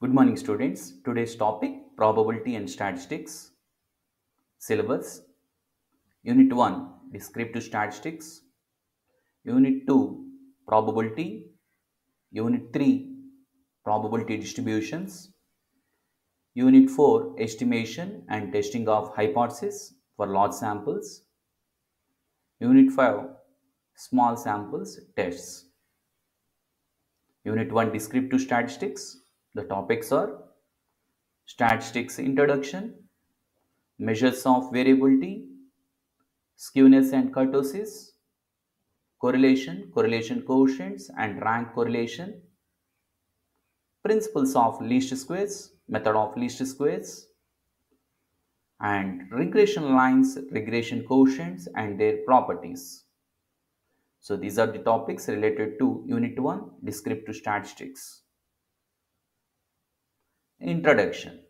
Good morning, students. Today's topic probability and statistics. Syllabus Unit 1 Descriptive Statistics, Unit 2 Probability, Unit 3 Probability Distributions, Unit 4 Estimation and Testing of Hypotheses for large samples, Unit 5 Small samples tests. Unit 1 Descriptive Statistics. The topics are Statistics Introduction, Measures of Variability, Skewness and kurtosis, correlation coefficients and rank correlation, principles of least squares, method of least squares, and regression lines, regression coefficients and their properties. So these are the topics related to Unit 1 Descriptive Statistics. Introduction.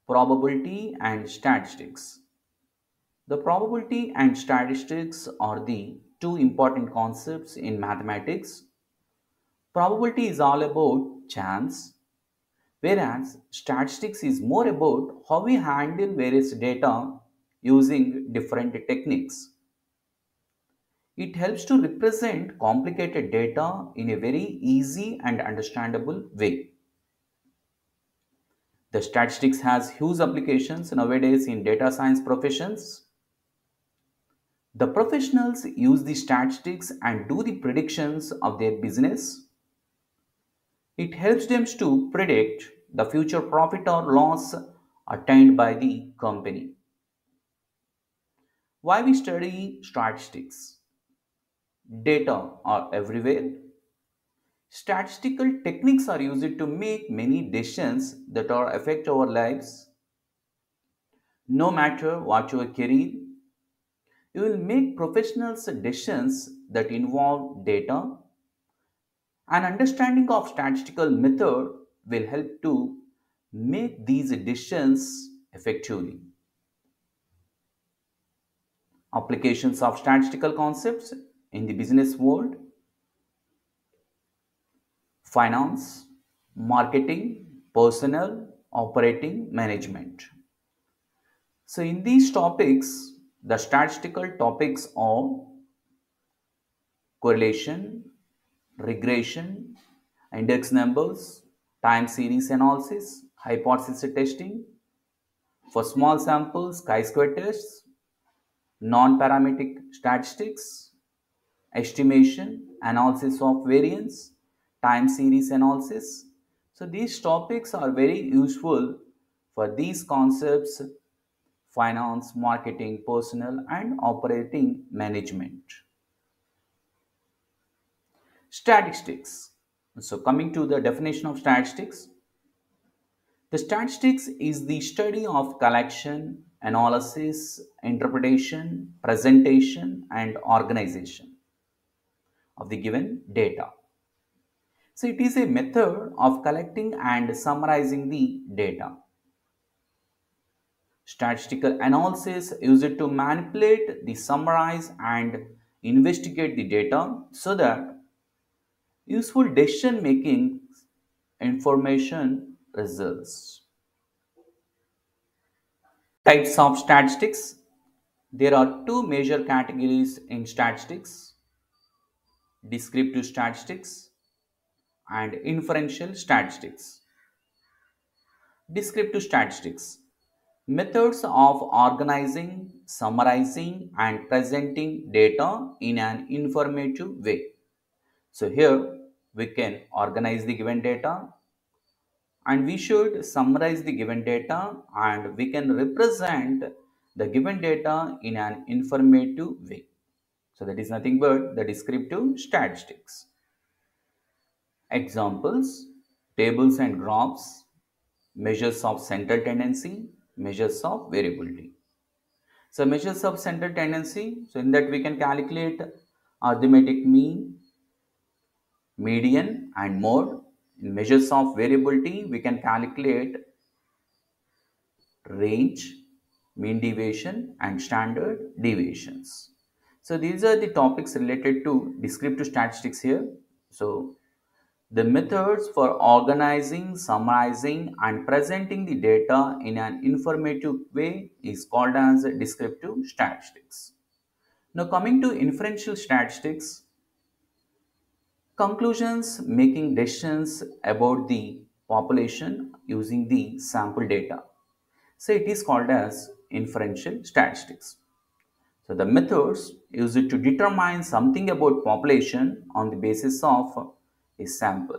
Probability and statistics. The probability and statistics are the two important concepts in mathematics. Probability is all about chance, whereas statistics is more about how we handle various data using different techniques. It helps to represent complicated data in a very easy and understandable way. The statistics has huge applications nowadays in data science professions. The professionals use the statistics and do the predictions of their business. It helps them to predict the future profit or loss attained by the company. Why we study statistics? Data are everywhere. Statistical techniques are used to make many decisions that are affect our lives. No matter what your career, you will make professional decisions that involve data. An understanding of statistical method will help to make these decisions effectively. Applications of statistical concepts in the business world: finance, marketing, personnel, operating, management. So in these topics, the statistical topics are correlation, regression, index numbers, time series analysis, hypothesis testing. For small samples, chi-square tests, non-parametric statistics, estimation, analysis of variance, time series analysis. So these topics are very useful for these concepts: finance, marketing, personnel and operating management. Statistics. So coming to the definition of statistics, the statistics is the study of collection, analysis, interpretation, presentation and organization of the given data. So it is a method of collecting and summarizing the data. Statistical analysis used to manipulate the summarize and investigate the data so that useful decision making information results. Types of statistics. There are two major categories in statistics: descriptive statistics and inferential statistics. Descriptive statistics. Methods of organizing, summarizing and presenting data in an informative way. So here we can organize the given data and we should summarize the given data and we can represent the given data in an informative way. So that is nothing but the descriptive statistics. Examples: tables and graphs, measures of central tendency, measures of variability. So measures of central tendency, so in that we can calculate arithmetic mean, median and mode. In measures of variability, we can calculate range, mean deviation and standard deviations. So these are the topics related to descriptive statistics here. So The methods for organizing, summarizing, and presenting the data in an informative way is called as descriptive statistics. Now, coming to inferential statistics, conclusions making decisions about the population using the sample data. So, it is called as inferential statistics. So, the methods used to determine something about population on the basis of a sample.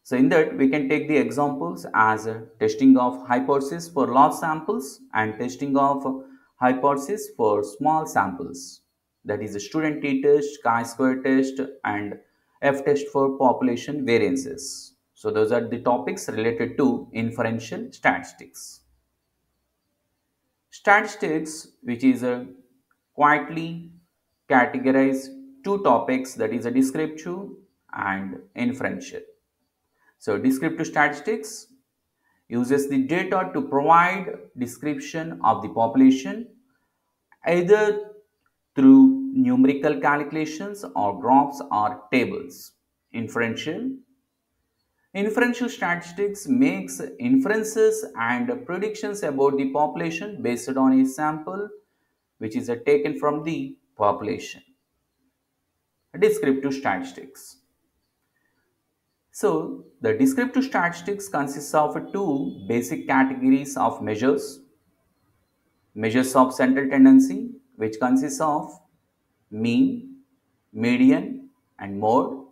So in that we can take the examples as testing of hypothesis for large samples and testing of hypothesis for small samples. That is a student t-test, chi-square test and f-test for population variances. So those are the topics related to inferential statistics. Statistics, which is a quietly categorized two topics, that is a descriptive and inferential. So descriptive statistics uses the data to provide description of the population either through numerical calculations or graphs or tables. Inferential statistics makes inferences and predictions about the population based on a sample which is taken from the population. Descriptive statistics. So, the descriptive statistics consists of two basic categories of measures. Measures of central tendency, which consists of mean, median and mode,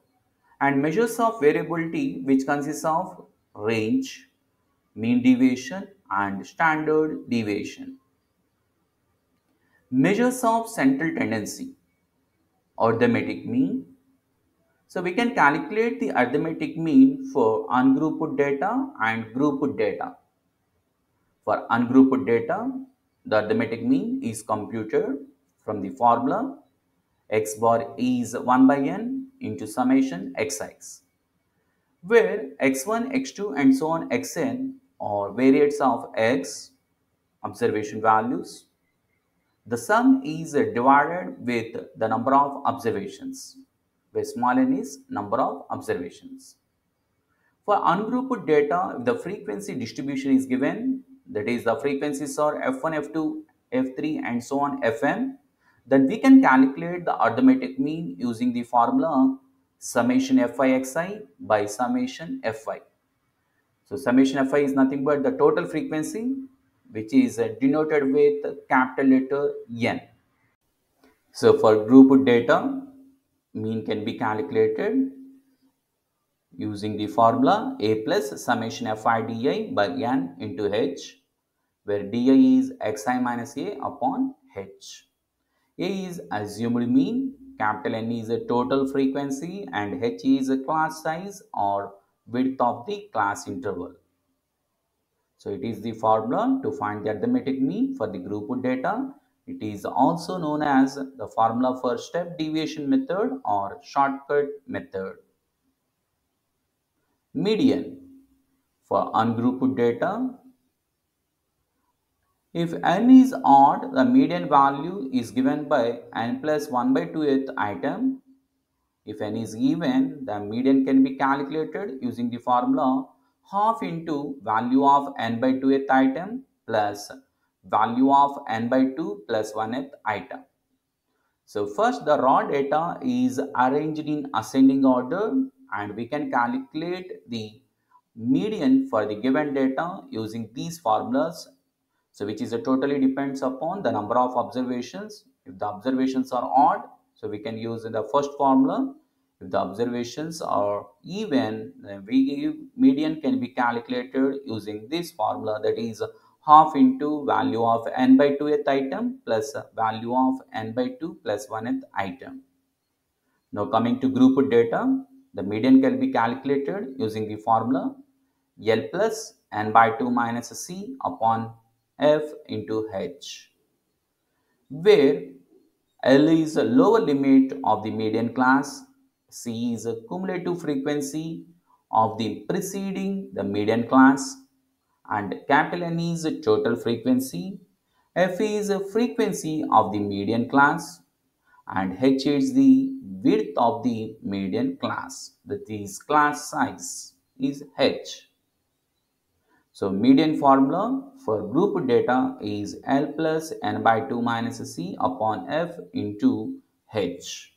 and measures of variability, which consists of range, mean deviation and standard deviation. Measures of central tendency, arithmetic mean. So we can calculate the arithmetic mean for ungrouped data and grouped data. For ungrouped data, the arithmetic mean is computed from the formula x bar is 1 by n into summation xi, where x1, x2 and so on xn are variates of x, observation values. The sum is divided with the number of observations, where small n is number of observations. For ungrouped data, if the frequency distribution is given, that is the frequencies are f1, f2, f3 and so on fm, then we can calculate the arithmetic mean using the formula summation fi xi by summation fi. So summation fi is nothing but the total frequency which is denoted with capital letter n. So for grouped data, mean can be calculated using the formula a plus summation fi di by n into h, where di is xi minus a upon h. A is assumed mean, capital N is a total frequency and h is a class size or width of the class interval. So it is the formula to find the arithmetic mean for the grouped data. It is also known as the formula for step deviation method or shortcut method. Median. For ungrouped data, if n is odd, the median value is given by n plus 1 by 2th item. If n is even, the median can be calculated using the formula half into value of n by 2th item plus value of n by 2 plus 1th item. So first the raw data is arranged in ascending order and we can calculate the median for the given data using these formulas. So which is totally depends upon the number of observations. If the observations are odd, so we can use the first formula. If the observations are even, then median can be calculated using this formula, that is half into value of n by 2th item plus value of n by 2 plus 1th item. Now coming to grouped data, the median can be calculated using the formula L plus n by 2 minus c upon f into h, where L is a lower limit of the median class, C is a cumulative frequency of the preceding the median class, and capital N is a total frequency, F is a frequency of the median class, and h is the width of the median class. That is, class size is h. So median formula for group data is L plus n by 2 minus C upon F into H.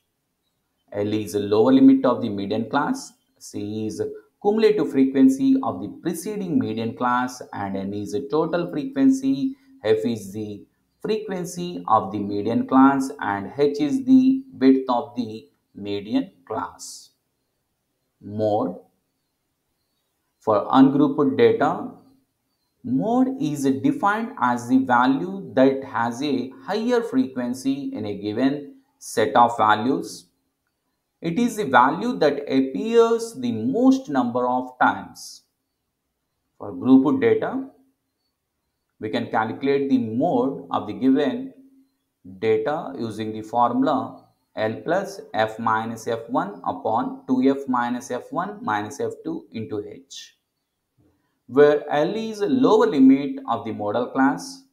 L is the lower limit of the median class, C is cumulative frequency of the preceding median class, and N is the total frequency, F is the frequency of the median class, and H is the width of the median class. Mode for ungrouped data. Mode is defined as the value that has a higher frequency in a given set of values. It is the value that appears the most number of times. For grouped data, we can calculate the mode of the given data using the formula L plus F minus F1 upon 2F minus F1 minus F2 into H, where L is the lower limit of the model class,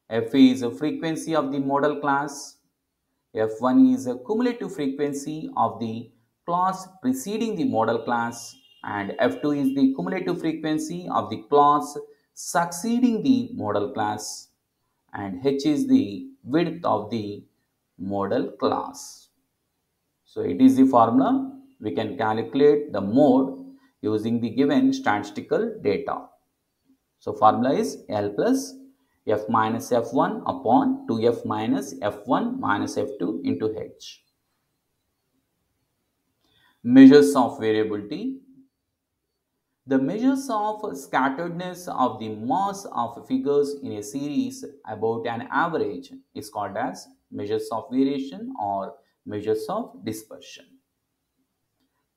F is a frequency of the model class, F1 is a cumulative frequency of the class preceding the model class, and F2 is the cumulative frequency of the class succeeding the model class, and H is the width of the model class. So it is the formula. We can calculate the mode using the given statistical data. So formula is L plus F minus F1 upon 2F minus F1 minus F2 into H. Measures of variability. The measures of scatteredness of the mass of figures in a series about an average is called as measures of variation or measures of dispersion.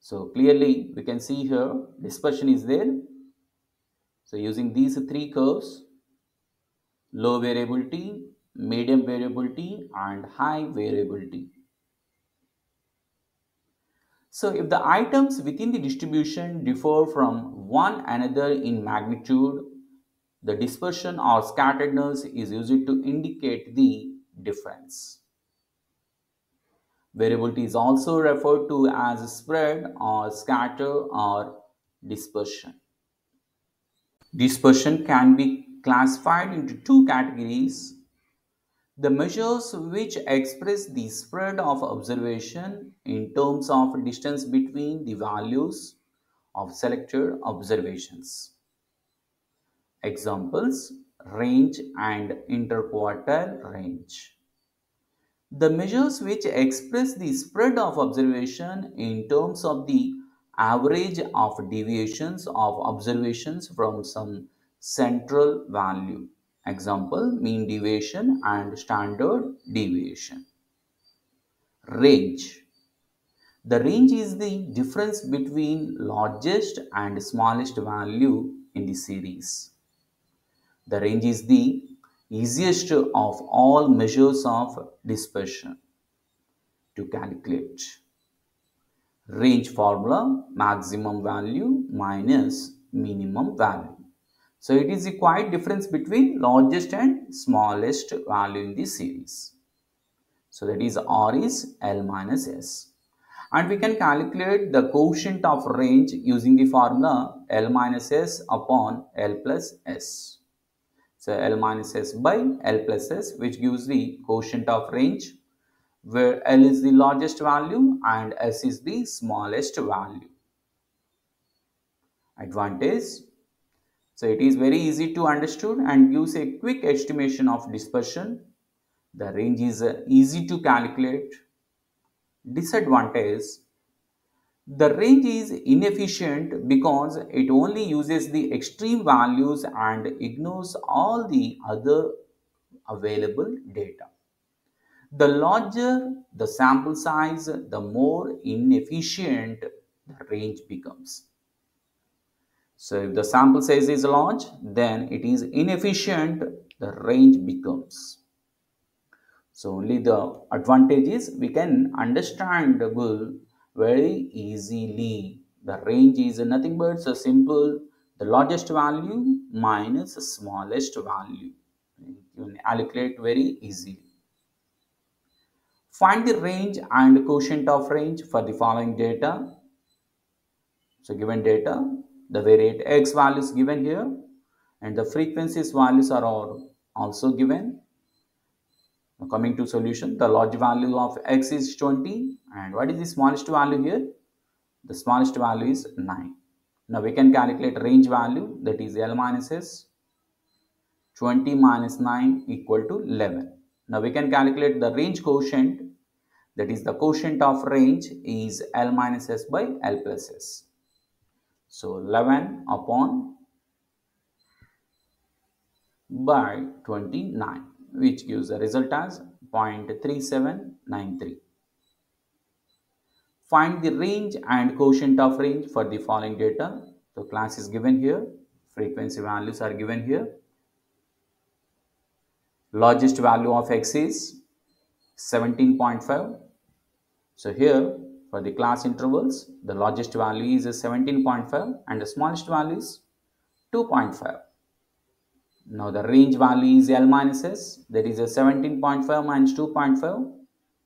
So clearly we can see here dispersion is there. So using these three curves, low variability, medium variability, and high variability. So if the items within the distribution differ from one another in magnitude, the dispersion or scatteredness is used to indicate the difference. Variability is also referred to as spread or scatter or dispersion. Dispersion can be classified into two categories: the measures which express the spread of observation in terms of distance between the values of selected observations. Examples: range and interquartile range. The measures which express the spread of observation in terms of the average of deviations of observations from some central value. Example: mean deviation and standard deviation. Range. The range is the difference between largest and smallest value in the series. The range is the easiest of all measures of dispersion to calculate. Range formula: maximum value minus minimum value. So it is the quite difference between largest and smallest value in the series. So that is R is L minus S. And we can calculate the quotient of range using the formula L minus S upon L plus S. So L minus S by L plus S, which gives the quotient of range, where L is the largest value and S is the smallest value. Advantage. So it is very easy to understood and gives a quick estimation of dispersion. The range is easy to calculate. Disadvantage. The range is inefficient because it only uses the extreme values and ignores all the other available data. The larger the sample size, the more inefficient the range becomes. So if the sample size is large, then it is inefficient, the range becomes. So only the advantage is we can understandable very easily. The range is nothing but so simple, the largest value minus the smallest value. You can calculate very easily. Find the range and quotient of range for the following data. So given data, the variate x values given here and the frequencies values are all also given. Now coming to solution, the large value of x is 20 and what is the smallest value here? The smallest value is 9. Now we can calculate range value, that is L minus S. 20 minus 9 equal to 11. Now we can calculate the range quotient, that is the quotient of range is L minus S by L plus S. So 11 upon by 29, which gives the result as 0.3793. Find the range and quotient of range for the following data. So class is given here, frequency values are given here. Largest value of x is 17.5. So here for the class intervals, the largest value is 17.5 and the smallest value is 2.5. Now the range value is L minus S, that is a 17.5 minus 2.5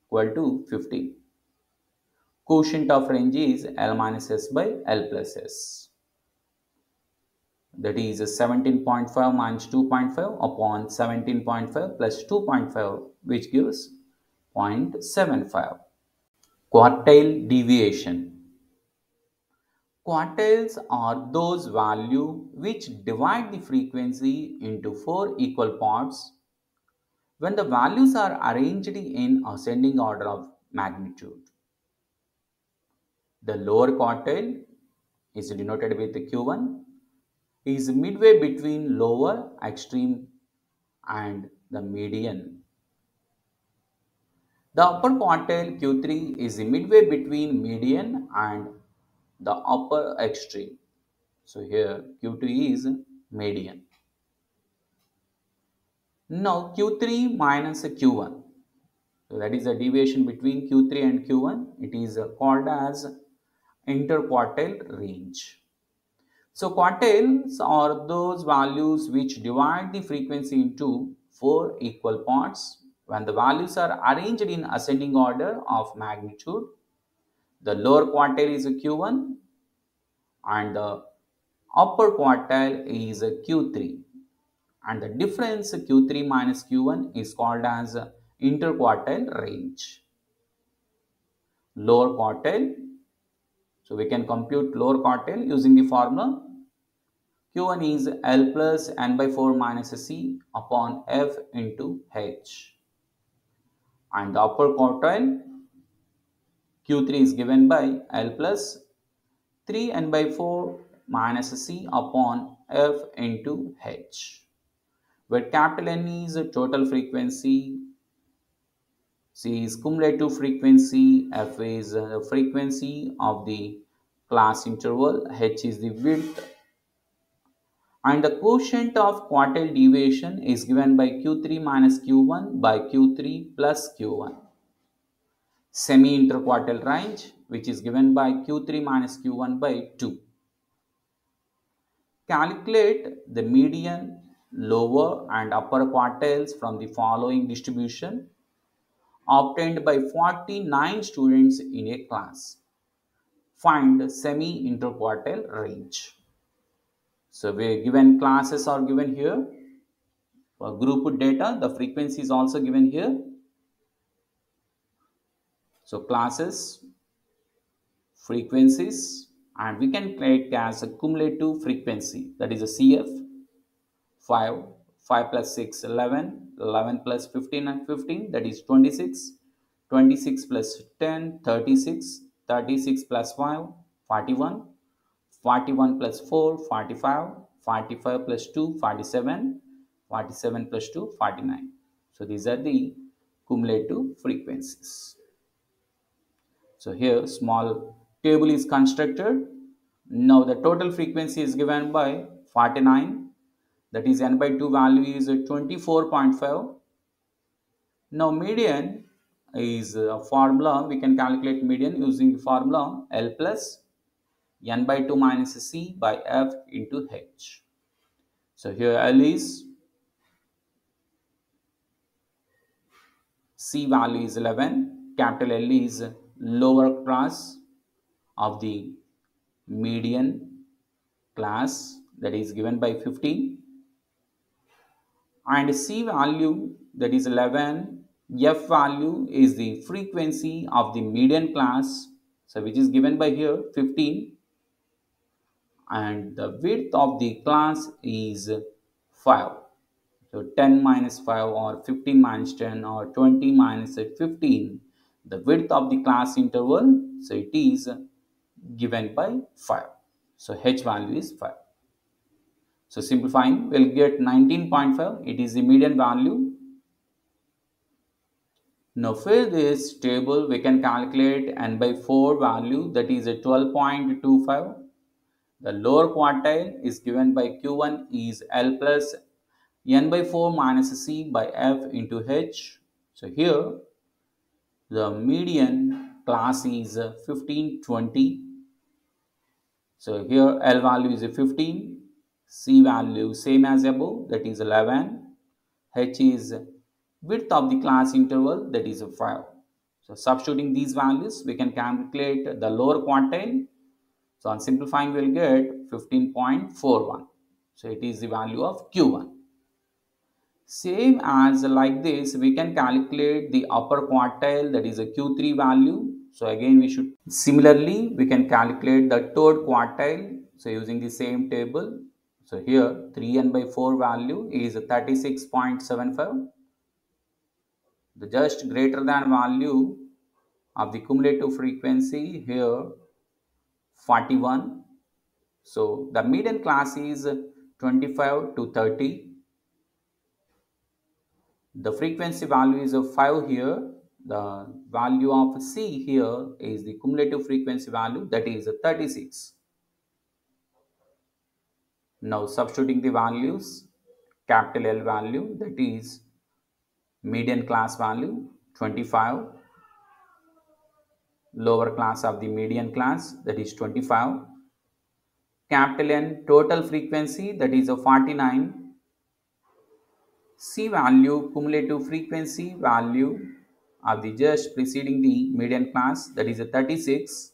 equal to 50. Quotient of range is L minus S by L plus S. That is 17.5 minus 2.5 upon 17.5 plus 2.5, which gives 0.75. Quartile deviation. Quartiles are those values which divide the frequency into 4 equal parts when the values are arranged in ascending order of magnitude. The lower quartile is denoted with Q1, is midway between lower extreme and the median. The upper quartile Q3 is midway between median and the upper extreme. So here Q2 is median. Now Q3 minus Q1. So that is the deviation between Q3 and Q1. It is called as interquartile range. So quartiles are those values which divide the frequency into 4 equal parts when the values are arranged in ascending order of magnitude. The lower quartile is Q1 and the upper quartile is Q3, and the difference Q3 minus Q1 is called as interquartile range. Lower quartile, so we can compute lower quartile using the formula. Q1 is L plus n by 4 minus C upon F into H. And the upper quartile, Q3 is given by L plus 3n by 4 minus C upon F into H, where capital N is total frequency, C is cumulative frequency, F is the frequency of the class interval, H is the width, and the quotient of quartile deviation is given by Q3 minus Q1 by Q3 plus Q1. Semi-interquartile range, which is given by Q3 minus Q1 by 2. Calculate the median, lower and upper quartiles from the following distribution obtained by 49 students in a class. Find semi-interquartile range. So we given classes are given here. For group data, the frequency is also given here. So classes, frequencies, and we can take as a cumulative frequency, that is a CF, 5, 5 plus 6, 11, 11 plus 15 and 15, that is 26, 26 plus 10, 36, 36 plus 5, 41, 41 plus 4, 45, 45 plus 2, 47, 47 plus 2, 49. So these are the cumulative frequencies. So here small table is constructed. Now the total frequency is given by 49, that is n by 2 value is 24.5. Now median is a formula, we can calculate median using the formula L plus n by 2 minus C by F into H. So here L is, C value is 11, capital L is lower class of the median class, that is given by 15, and C value, that is 11, F value is the frequency of the median class, so which is given by here 15, and the width of the class is 5. So 10 minus 5 or 15 minus 10 or 20 minus 15, the width of the class interval, so it is given by 5. So H value is 5. So simplifying, we'll get 19.5, it is the median value. Now for this table, we can calculate n by 4 value, that is a 12.25. The lower quartile is given by Q1 is L plus n by 4 minus C by F into H. So here the median class is 1520. So here L value is 15, C value same as above, that is 11, H is width of the class interval, that is 5. So substituting these values, we can calculate the lower quartile. So on simplifying, we will get 15.41. So it is the value of Q1. Same as like this, we can calculate the upper quartile, that is a Q3 value. So again, similarly, we can calculate the third quartile. So using the same table. So here 3n by 4 value is 36.75. The just greater than value of the cumulative frequency here 41. So the median class is 25 to 30. The frequency value is 5 here. The value of C here is the cumulative frequency value, that is 36. Now substituting the values, capital L value, that is median class value 25, lower class of the median class, that is 25, capital N total frequency, that is 49, C value cumulative frequency value of the just preceding the median class, that is 36,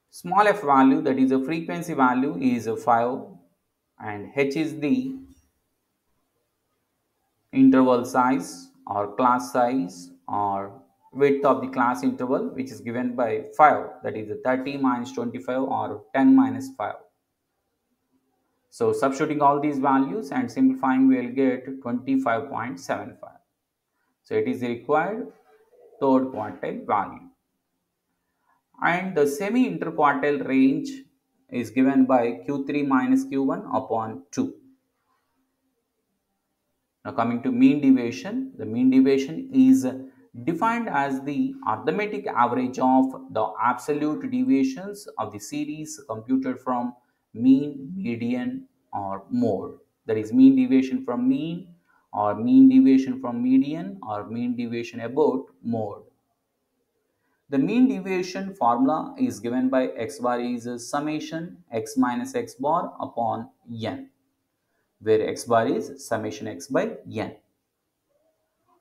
small f value, that is a frequency value, is 5, and H is the interval size or class size or width of the class interval, which is given by 5, that is 30 minus 25 or 10 minus 5. So substituting all these values and simplifying, we will get 25.75. So it is the required third quartile value. And the semi-interquartile range is given by Q3 minus Q1 upon 2. Now coming to mean deviation, the mean deviation is defined as the arithmetic average of the absolute deviations of the series computed from mean, median or mode. That is mean deviation from mean or mean deviation from median or mean deviation about mode. The mean deviation formula is given by x bar is summation x minus x bar upon n, where x bar is summation x by n.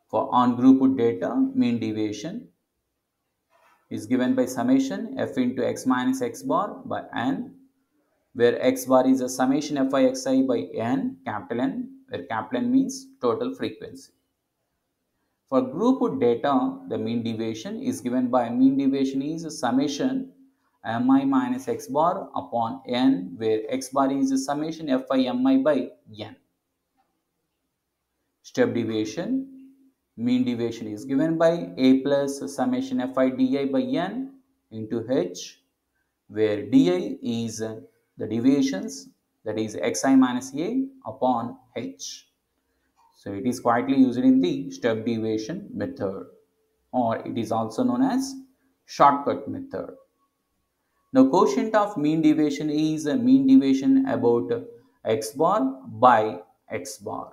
For ungrouped data, mean deviation is given by summation f into x minus x bar by n, where x bar is a summation fi xi by n, capital N, where capital N means total frequency. For grouped data, the mean deviation is given by mean deviation is a summation mi minus x bar upon n, where x bar is a summation fi mi by n. Step deviation, mean deviation is given by a plus summation fi di by n into h, where di is the deviations, that is xi minus a upon h. So it is quietly used in the step deviation method, or it is also known as shortcut method. Now quotient of mean deviation is a mean deviation about x bar by x bar.